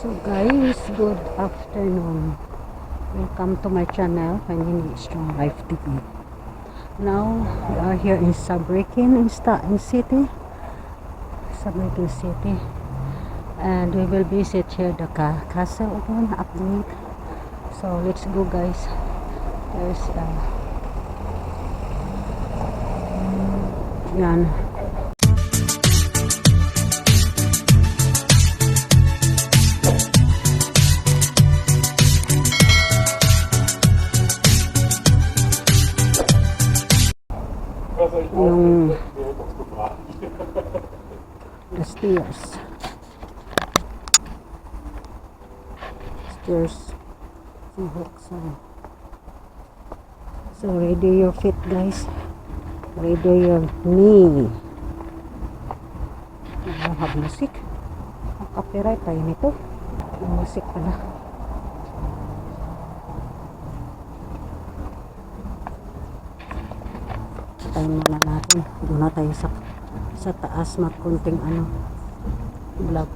So guys, good afternoon. Welcome to my channel, Finding Strong Life TV. Now, we are here in Saarbrücken in City. Saarbrücken City. And we will visit here the castle again, update. So let's go guys. There's yan. Yung the stairs so ready your feet guys, ready your knee. Have music, copyright tayo nito, music pala. Tayo muna natin, doon na tayo sa taas magkunting vlog.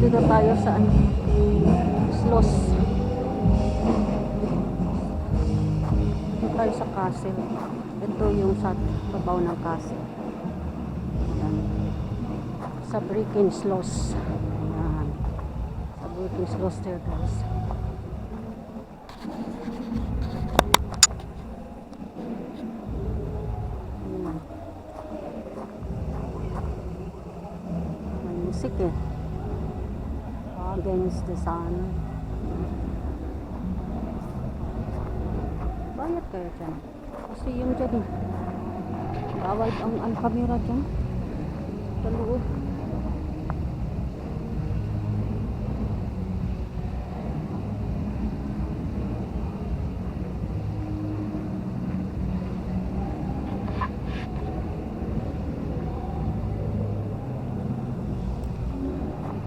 Dito tayo sa slots. Dito tayo sa castle. Ito yung sa babaw ng castle. Saarbrücken slots. Saarbrücken slots there guys. May musik eh. Against the sun. Bayad kayo dyan. Kasi yung dyan bawal ang camera dyan sa loob.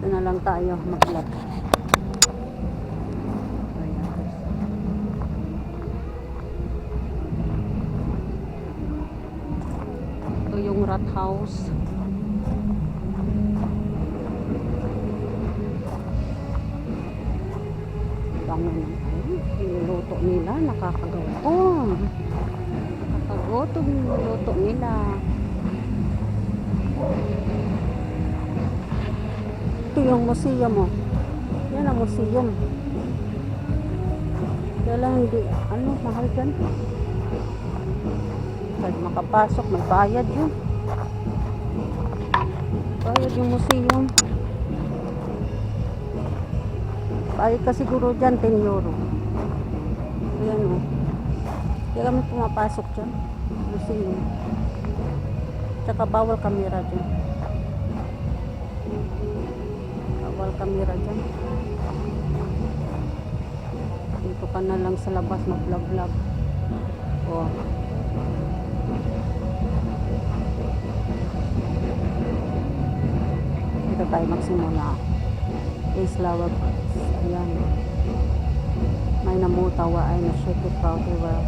Ito na lang tayo mag-vlog. Ito yung rat house. Dami niluluto nila, nakakagutom. Nakakagutom niluluto nila. Ito yung museum mo. Yan ang museum. Kaya lang hindi, mahal dyan. Kahit makapasok, may bayad yun. Bayad yung museum. Bayad ka siguro dyan, 10 euro. Ayan o. Kaya kami pumapasok dyan. Museum. Tsaka bawal kamera dyan. Bawal kamera dyan. Dito ka na lang sa labas mag-vlog-vlog. O. Dito tayo magsimula. is lawag. Ayan. May namutawa ay na shake it proudly well.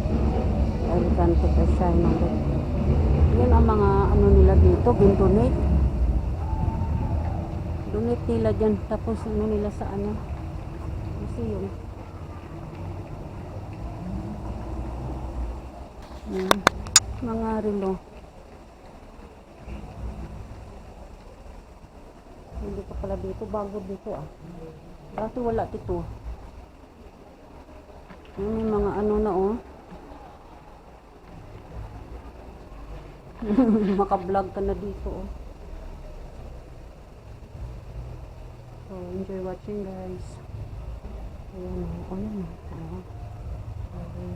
Elegante ka shine on it. Yan ang mga ano nila dito, gin-donate. Donate nila dyan. Tapos ano nila sa ano. Museum. Mga relo. Hindi pa pala dito. Bago dito ah. Dati wala dito. May mga ano na oh. Maka-vlog ka na dito oh. So, enjoy watching guys. Ayan oh. Ayan oh. Okay.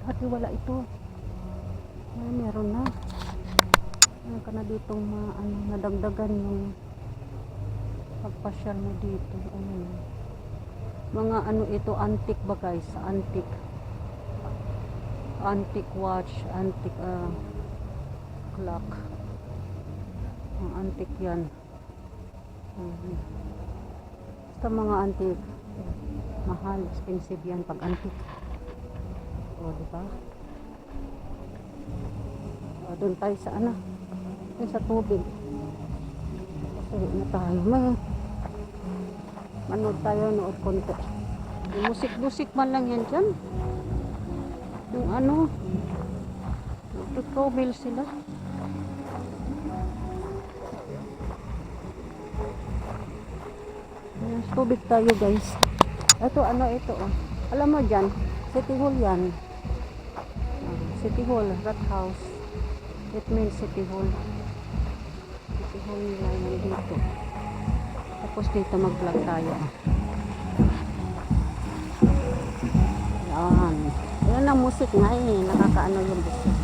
Dati wala ito. Ay, meron na. Meron ka na ditong nadagdagan yung pagpasyal mo dito. Ayun. Mga ano ito, antique ba guys? Antique. Antique watch, antique clock. Antique yan. Basta mga antique. Mahal, expensive yan pag antique. O, diba? O, doon tayo sa ano? Doon sa tubig. Uwi na tayo. Manood tayo, nood konti. Yung musik-musik man lang yan dyan. Yung ano, nagtutrobel sila. Sa tubig tayo guys. Ito, ano ito oh. Alam mo dyan, City Hall yan. City Hall, Rat House. It means City Hall. City Hall nila yan dito. Tapos dito mag-vlog tayo. Yan. Yan ang musik nga eh. Nakakaano yung musik.